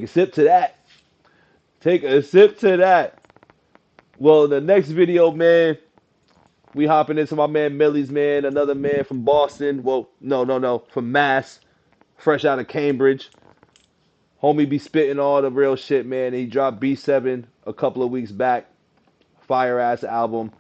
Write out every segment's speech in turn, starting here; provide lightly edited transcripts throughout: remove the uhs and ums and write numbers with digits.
a sip to that. Take a sip to that. Well, the next video, man, we hopping into my man Millyz, man, another man from Boston. Well, no, from Mass, fresh out of Cambridge. Homie be spitting all the real shit, man. He dropped B7 a couple of weeks back. Fire ass album.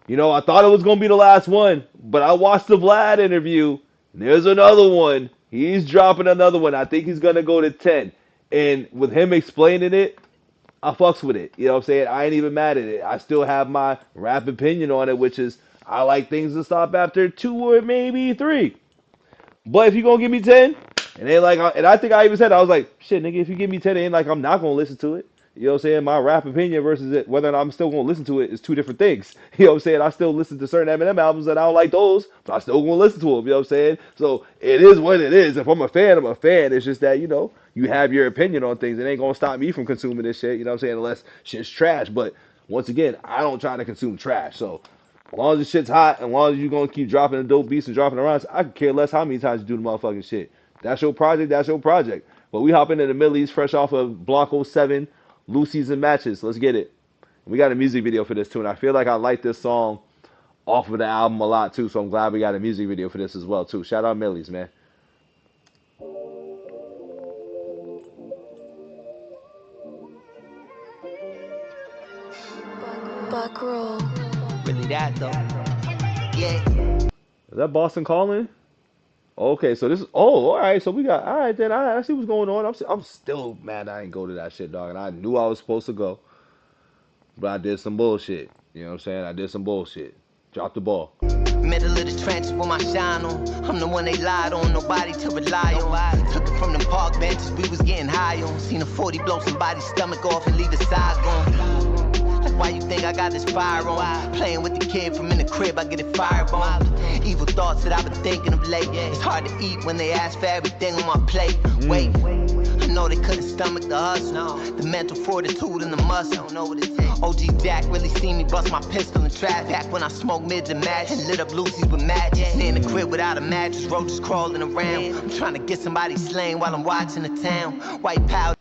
You know, I thought it was gonna be the last one, but I watched the Vlad interview. There's another one. He's dropping another one. I think he's gonna go to 10. And with him explaining it, I fucks with it. You know what I'm saying? I ain't even mad at it. I still have my rap opinion on it, which is I like things to stop after 2 or maybe 3. But if you gonna give me 10, and they like, and I think I even said, I was like, shit, nigga, if you give me 10, it ain't like I'm not gonna listen to it. You know what I'm saying? My rap opinion versus it, whether or not I'm still gonna listen to it is 2 different things. You know what I'm saying? I still listen to certain Eminem albums that I don't like those, but I still gonna listen to them. You know what I'm saying? So it is what it is. If I'm a fan, I'm a fan. It's just that, you know, you have your opinion on things. It ain't gonna stop me from consuming this shit. You know what I'm saying? Unless shit's trash. But once again, I don't try to consume trash. So as long as the shit's hot, and as long as you're gonna keep dropping the dope beats and dropping the rhymes, I could care less how many times you do the motherfucking shit. That's your project, that's your project. But we hop into the Millyz fresh off of Block 07, Loosies and Matches. Let's get it. We got a music video for this too, and I feel like I like this song off of the album a lot too, so I'm glad we got a music video for this as well too. Shout out Millyz, man. Buck roll. Really that though. Yeah. Is that Boston Calling? Okay, so this is, oh, all right, so we got, all right, then I see what's going on. I'm still mad I ain't go to that shit, dog, and I knew I was supposed to go, but I did some bullshit. You know what I'm saying? I did some bullshit. Dropped the ball. Middle of the trenches with my shine on. I'm the one they lied on, nobody to rely on. Took it from them park benches we was getting high on. Seen a 40 blow somebody's stomach off and leave the size gone. Why you think I got this fire on? Playing with the kid from in the crib, I get it firebomb. Evil thoughts that I've been thinking of late. It's hard to eat when they ask for everything on my plate. Wait, I know they couldn't stomach the hustle. The mental fortitude and the muscle. I don't know what it takes. OG Jack really seen me bust my pistol in trash. Back when I smoked mids and match and lit up Loosies with matches. Stay in the crib without a mattress, roaches crawling around. I'm trying to get somebody slain while I'm watching the town. White powder.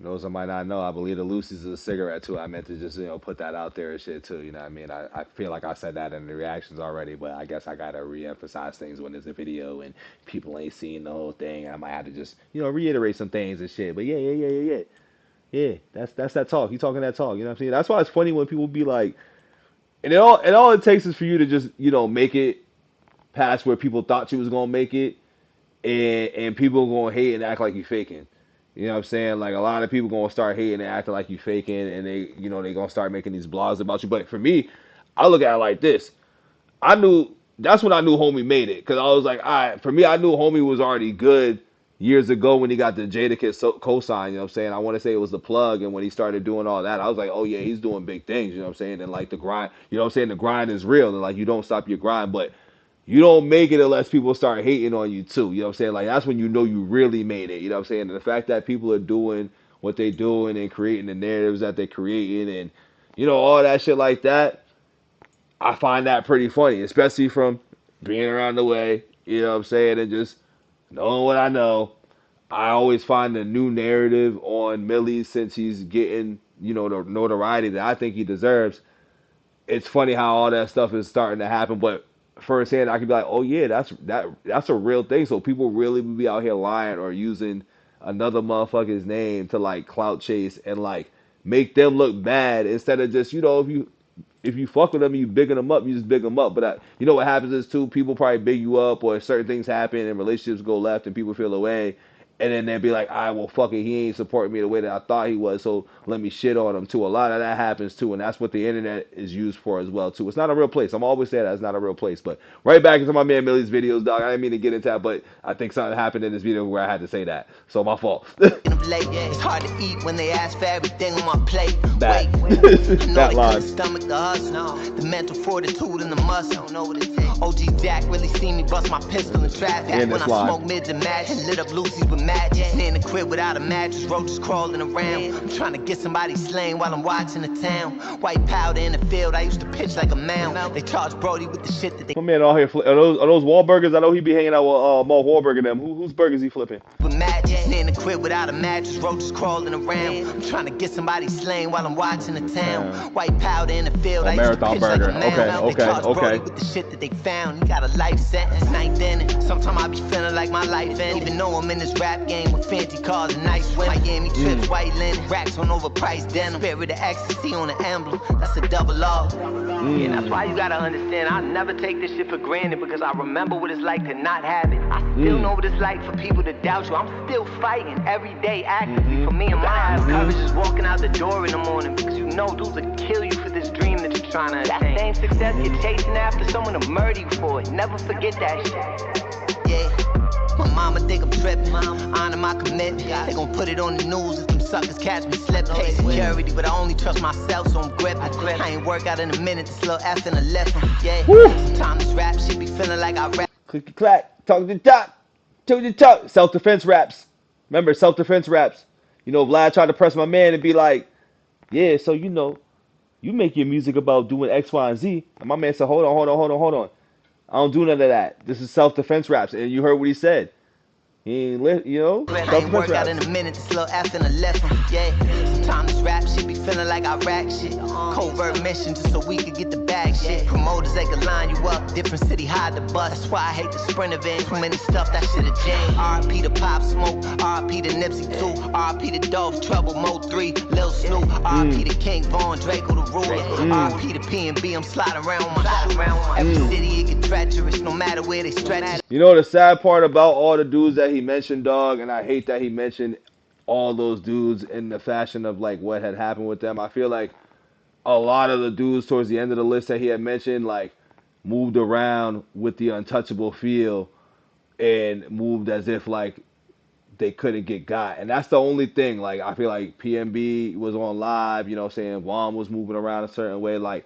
Those I might not know, I believe the Loosies is a cigarette too. I meant to just, you know, put that out there and shit too. You know what I mean? I feel like I said that in the reactions already, but I guess I gotta re-emphasize things when there's a video and people ain't seeing the whole thing. I might have to just, you know, reiterate some things and shit. But yeah. That's that talk. You talking that talk. You know what I'm saying? That's why it's funny when people be like, and all it takes is for you to just, you know, make it past where people thought you was gonna make it, and people gonna hate and act like you faking. You know what I'm saying? Like, a lot of people gonna start hating and acting like you faking, and they, you know, they gonna start making these blogs about you. But for me, I look at it like this. That's when I knew homie made it. Cause I was like, all right, for me, I knew homie was already good years ago when he got the Jadakiss cosign, you know what I'm saying? I want to say it was the plug, and when he started doing all that, I was like, oh yeah, he's doing big things, you know what I'm saying? And like the grind, you know what I'm saying? The grind is real, and like you don't stop your grind, but you don't make it unless people start hating on you too. You know what I'm saying? Like, that's when you know you really made it. You know what I'm saying? And the fact that people are doing what they doing and creating the narratives that they're creating and, you know, all that shit like that, I find that pretty funny, especially from being around the way, you know what I'm saying, and just knowing what I know. I always find a new narrative on Millyz since he's getting, you know, the notoriety that I think he deserves. It's funny how all that stuff is starting to happen, but firsthand, I can be like, oh yeah, that's a real thing. So people really be out here lying or using another motherfucker's name to like clout chase and like make them look bad instead of just, you know, if you fuck with them and you bigging them up, you just big them up. But you know what happens is too, people probably big you up or certain things happen and relationships go left and people feel away. And then they'll be like, all right, well, fuck it, he ain't supporting me the way that I thought he was, so let me shit on him, too. A lot of that happens, too, and that's what the internet is used for as well, too. It's not a real place. I'm always saying that it's not a real place. But right back into my man Milly's videos, dog. I didn't mean to get into that, but I think something happened in this video where I had to say that. So, my fault. It's hard to eat when they ask for everything on my plate. That. That line. Stomach the hustle, the mental fortitude and the muscle. I don't know what it takes. OG Jack really seen me bust my pistol in traffic when I smoked mids and match and lit up Loosies with matches. In the crib without a mattress, roaches crawling around. I'm trying to get somebody slain while I'm watching the town. White powder in the field, I used to pitch like a mound. They charge Brody with the shit that they. My man out here, are those Wahlburgers? I know he be hanging out with Mark Wahlberg and them. Whose burgers he flipping? With matches. In the crib without a mattress, roaches crawling around. I'm trying to get somebody slain while I'm watching the town. White powder in the field, I used to pitch like a mound. They charge Brody with the shit that they found. He got a life sentence, ninth inning. Sometimes I be feeling like my life end. Even though I'm in this rap game with fancy cars and nice women. Miami trips, white linen, racks on overpriced denim. Spirit of ecstasy on the emblem, that's a double R. And that's why you gotta understand, I never take this shit for granted because I remember what it's like to not have it. I still know what it's like for people to doubt you. I'm still fighting every day actively for me and mine. Courage is walking out the door in the morning because you know dudes will kill you for this dream that you're trying to attain. That same success you're chasing after someone to murder you for it. Never forget that shit. Yeah. My mama think I'm tripping, honor my commitment. They gon' put it on the news if them suckers catch me slipping. Pay security, but I only trust myself, so I'm gripping. I ain't work out in a minute, this little F in a left. Yeah, sometimes this rap shit be feeling like I rap. Click clack, talk to the top, to the top. Self-defense raps. Remember, self-defense raps. You know, Vlad tried to press my man and be like, yeah, so you know, you make your music about doing X, Y, and Z. And my man said, hold on. I don't do none of that. This is self-defense raps. And you heard what he said. He ain't you know, I ain't work out in a minute, this little F in the left. Yeah, sometimes this rap shit be feeling like I rack shit. Covert mission just so we could get the bag shit. Promoters, they could line you up, different city, hide the bus. That's why I hate the sprint event. Too many stuff, that shit a jam. R.I.P. to Pop Smoke, R.I.P. to Nipsey 2, R.I.P. to Dolph Trouble, Mo 3, Lil Snoop, R.I.P. to King Von, Draco the Ruler, R.I.P. to P&B, I'm sliding around with my shoe. Every city, it get treacherous, no matter where they stretch it. You know the sad part about all the dudes that he mentioned, dog, and I hate that he mentioned all those dudes in the fashion of like what had happened with them. I feel like a lot of the dudes towards the end of the list that he had mentioned like moved around with the untouchable feel and moved as if like they couldn't get got. And that's the only thing. Like I feel like PNB was on live, you know what I'm saying? Vaughn was moving around a certain way. Like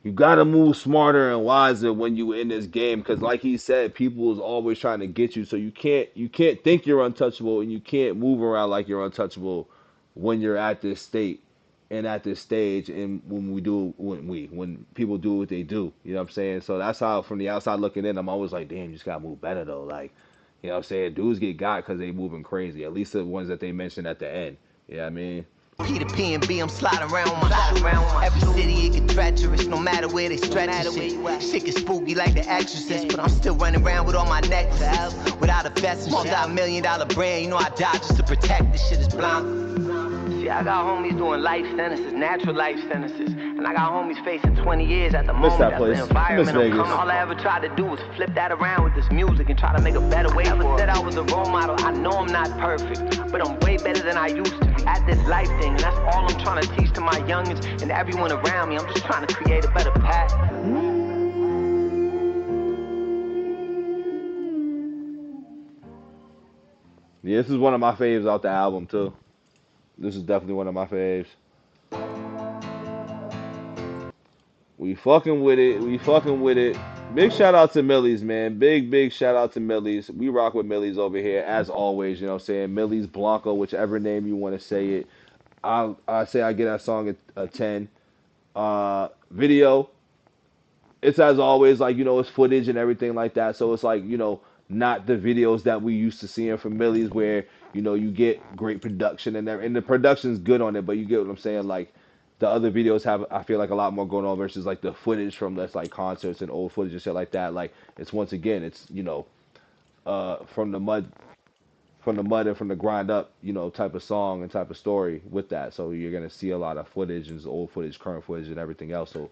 you gotta move smarter and wiser when you in this game, because like he said, people is always trying to get you. So you can't think you're untouchable, and you can't move around like you're untouchable when you're at this state and at this stage. And when people do what they do, you know what I'm saying. So that's how from the outside looking in, I'm always like, damn, you just gotta move better though. Like, you know what I'm saying, dudes get got because they moving crazy. At least the ones that they mentioned at the end. You know what I mean. P to P and B, I'm sliding around with my shoe. Every city it get treacherous, no matter where they stretch the shit. Shit get spooky like The Exorcist, but I'm still running around with all my necklaces. Without a vest and shit, multi-million-dollar brand, you know I die just to protect this shit is blind. See, I got homies doing life sentences, natural life sentences. And I got homies facing 20 years at the moment. That's the environment I'm coming. All I ever tried to do was flip that around with this music and try to make a better way for it. I never said I was a role model. I know I'm not perfect, but I'm way better than I used to be at this life thing. And that's all I'm trying to teach to my youngins and everyone around me. I'm just trying to create a better path. Yeah, this is one of my faves out the album too. This is definitely one of my faves. We fucking with it. We fucking with it. Big shout out to Millyz, man. Big shout out to Millyz. We rock with Millyz over here, as always, you know what I'm saying? Millyz, Blanco, whichever name you want to say it. I say I get that song a 10. Video, it's as always, like, you know, it's footage and everything like that. So it's like, you know, not the videos that we used to seeing from Millyz where, you know, you get great production and the production's good on it, but you get what I'm saying? Like, the other videos have, I feel like, a lot more going on versus like the footage from that's like concerts and old footage and shit like that. Like, it's once again, it's, you know, from the mud and from the grind up, you know, type of song and type of story with that. So you're gonna see a lot of footage and old footage, current footage, and everything else. So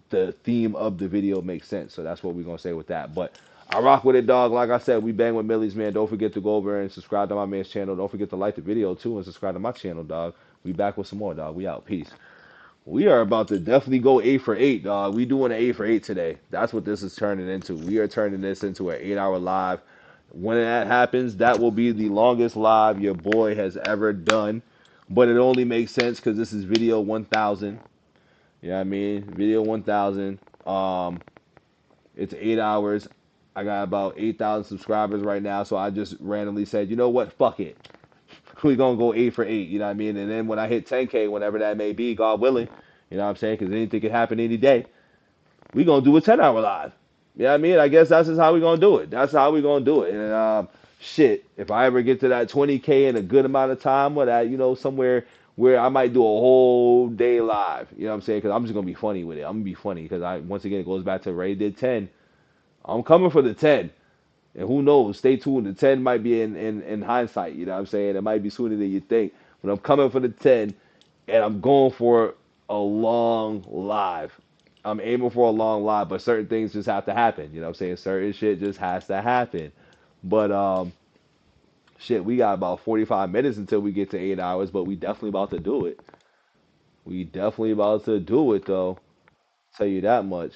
the theme of the video makes sense. So that's what we're gonna say with that. But I rock with it, dog. Like I said, we bang with Millyz, man. Don't forget to go over and subscribe to my man's channel. Don't forget to like the video too and subscribe to my channel, dog. We back with some more, dog. We out. Peace. We are about to definitely go 8 for 8, dog. We doing an 8 for 8 today. That's what this is turning into. We are turning this into an 8-hour live. When that happens, that will be the longest live your boy has ever done. But it only makes sense because this is video 1000. You know what I mean? Video 1000. It's 8 hours. I got about 8,000 subscribers right now, so I just randomly said, you know what, fuck it. We gonna go 8 for 8, you know what I mean? And then when I hit 10K, whenever that may be, God willing, you know what I'm saying? Because anything can happen any day. We gonna do a 10-hour live. You know what I mean? I guess that's just how we gonna do it. That's how we gonna do it. And shit, if I ever get to that 20K in a good amount of time, or that, you know, somewhere where I might do a whole day live. You know what I'm saying? Because I'm just gonna be funny with it. I'm gonna be funny because I once again it goes back to Ray did 10. I'm coming for the 10. And who knows? Stay tuned. The 10 might be in hindsight. You know what I'm saying? It might be sooner than you think. But I'm coming for the 10, and I'm going for a long live. I'm aiming for a long live, but certain things just have to happen. You know what I'm saying? Certain shit just has to happen. But shit, we got about 45 minutes until we get to 8 hours, but we definitely about to do it. We definitely about to do it though. Tell you that much.